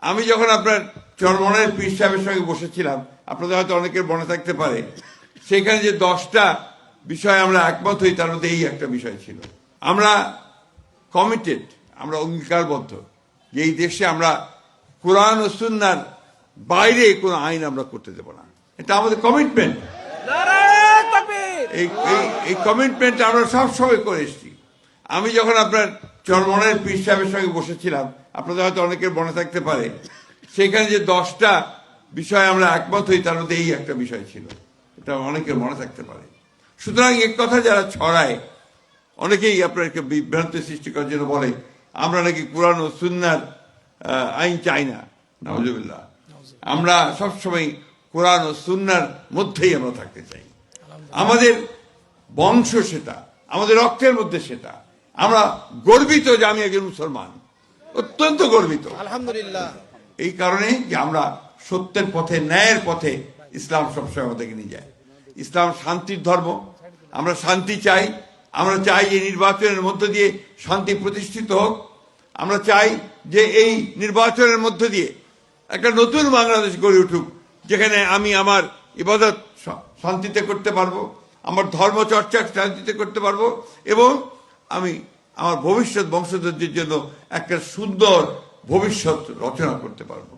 আমি যখন আপনার চরমনের পীর সাহেবের সঙ্গে বসেছিলাম, আপনাদের হয়তো অনেকের মনে থাকতে পারে, সেখানে যে 10টা বিষয় আমরা একমত হই, তার মধ্যে এই একটা বিষয় ছিল। আমরা কমিটেড, আমরা অঙ্গীকারবদ্ধ যে এই দেশে আমরা কোরআন ও সুন্নাহর বাইরে কোনো আইন আমরা করতে দেব না। এটা আমাদের কমিটমেন্ট। এই কমিটমেন্ট আমরা সবসময় করে এসেছি। আমি যখন আপনার চরমনের পীর সাহেবের সঙ্গে বসেছিলাম, আপনাদের হয়তো অনেকের মনে থাকতে পারে, সেখানে যে 10টা বিষয় আমরা একমত হই, তার মধ্যে এই একটা বিষয় ছিল। এটা অনেকের মনে থাকতে পারে। সুতরাং এক কথা যারা ছড়ায়, অনেকেই আপনাকে বিভ্রান্তি সৃষ্টি করার জন্য বলে আমরা নাকি কোরআন ও সুন্নাহর আইন চাই না। নাউজুবিল্লাহ। আমরা সবসময় কোরআন ও সুন্নাহর মধ্যেই আমরা থাকতে চাই। আমাদের বংশ সেটা, আমাদের রক্তের মধ্যে সেটা। আমরা গর্বিত যে আমি একজন মুসলমান, অত্যন্ত গর্বিত আলহামদুলিল্লাহ। এই কারণে যে আমরা সত্যের পথে, ন্যায়ের পথে ইসলাম সবসময় আমাদেরকে নিয়ে যায়। ইসলাম শান্তির ধর্ম। আমরা শান্তি চাই। আমরা চাই যে নির্বাচনের মধ্য দিয়ে শান্তি প্রতিষ্ঠিত হোক। আমরা চাই যে এই নির্বাচনের মধ্য দিয়ে একটা নতুন বাংলাদেশ গড়ে উঠুক, যেখানে আমি আমার ইবাদত শান্তিতে করতে পারবো, আমার ধর্ম চর্চা শান্তিতে করতে পারবো, এবং আমি আমার ভবিষ্যৎ বংশধরদের জন্য একটা সুন্দর ভবিষ্যৎ রচনা করতে পারবো।